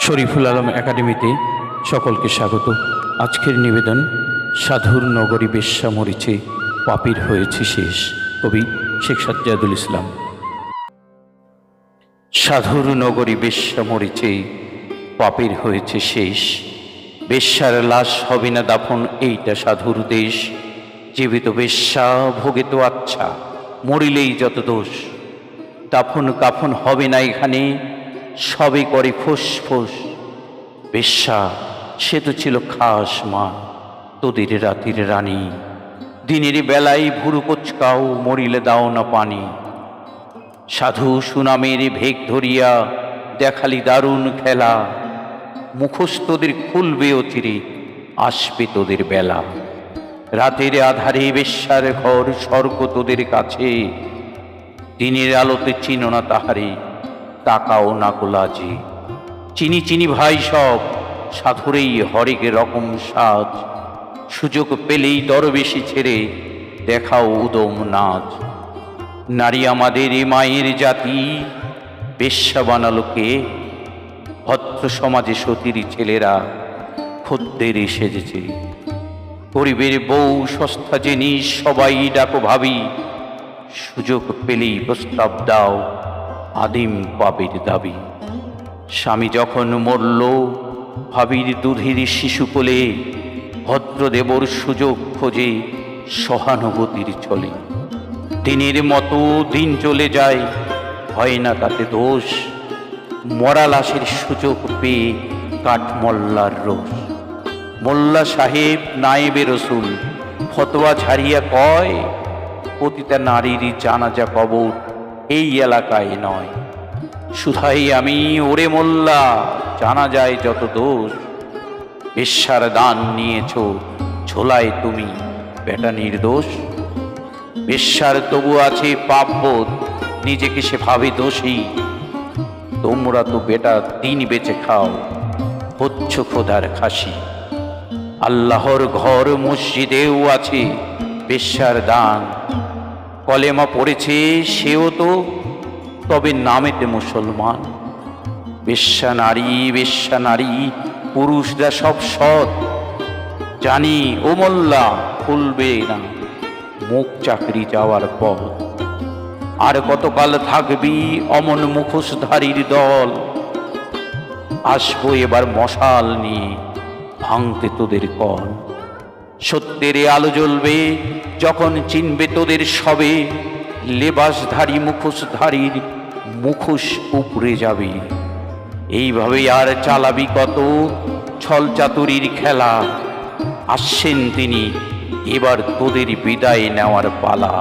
শরীফুল আলম একাডেমিতে সকলকে স্বাগত। আজকের নিবেদন সাধুর নগরী বেশ্যা মরিচে পাপীর হয়েছে শেষ। কবি শেখ সাজ্জাদুল ইসলাম। সাধুর নগরী বেশ্যা মরিচে পাপীর হয়েছে শেষ। বেশ্যার লাশ হবে না দাফন, এইটা সাধুর দেশ। জীবিত বেশ্যা ভোগে তো আচ্ছা, মরিলেই যত দোষ। দাফন কাফন হবে না এখানে, সবে করে ফোঁস ফোঁস। বেশ্যা সে তো ছিল খাস মা, তোদের রাতের রানী। দিনের বেলায় ভুরু কোচকাও, মরিলে দাও না পানি। সাধু সুনামের ভেগ ধরিয়া দেখালি দারুণ খেলা। মুখোশ তোদের খুলবে অচিরে, আসবে তোদের বেলা। রাতের আধারে বেশ্যার ঘর, স্বর্গ তোদের কাছে। দিনের আলোতে চিনো না তাহারে, তাকাও না কোলাজে। চিনি চিনি ভাই সব, সাধুরেই হরেক রকম সাজ। সুযোগ পেলেই দরবেশি ছেড়ে দেখাও উদম নাচ। নারী আমাদের এ মায়ের জাতি, বেশ্যা বানালো কে? ভদ্র সমাজে সতীর ছেলেরা খদ্দের সেজেছে। গরিবের বউ সস্তা জিনিস, সবাই ডাকো ভাবি। সুযোগ পেলেই প্রস্তাব দাও, আদিম পাপের দাবি। স্বামী যখন মরল ভাবির দুধের শিশু কোলে, ভদ্রদেবর সুযোগ খোঁজে সহানুভূতির চলে। দিনের মতো দিন চলে যায়, হয় না তাতে দোষ। মরা লাশের সুযোগ পেয়ে কাঠ মোল্লার রোষ। মোল্লা সাহেব নায়েবে রসুল ফতোয়া ঝাড়িয়া কয়, পতিতা নারীর জানাজা কবর এই এলাকায় নয়। শুধাই আমি ওরে মোল্লা, জানা যায় যত দোষ। বেশ্যার দান নিয়েছ ঝোলায় তুমি, বেটা নির্দোষ। বেশ্যার তবু আছে পাপবোধ, নিজেকে সে ভাবে দোষী। তোমরা তো বেটা দিন বেঁচে খাও, হচ্ছ খোদার খাসি। আল্লাহর ঘর মসজিদেও আছে বেশ্যার দান। কলেমা পড়েছে সেও তো, তবে নামেতে মুসলমান। বেশ্যা নারী পুরুষরা সব সৎ। জানি ও মোল্লা খুলবে না মুখ চাকরি যাওয়ার পর। আর কতকাল থাকবি অমন মুখোশধারীর দল? আসবো এবার মশাল নিয়ে ভাঙতে তোদের কল। সত্যের আলো জ্বলবে যখন চিনবে তোদের সবে। লেবাসধারী মুখোশধারীর মুখোশ উপড়ে যাবে। এইভাবে আর চালাবি কত ছল চাতুরির খেলা? আসছেন তিনি, এবার তোদের বিদায় নেওয়ার পালা।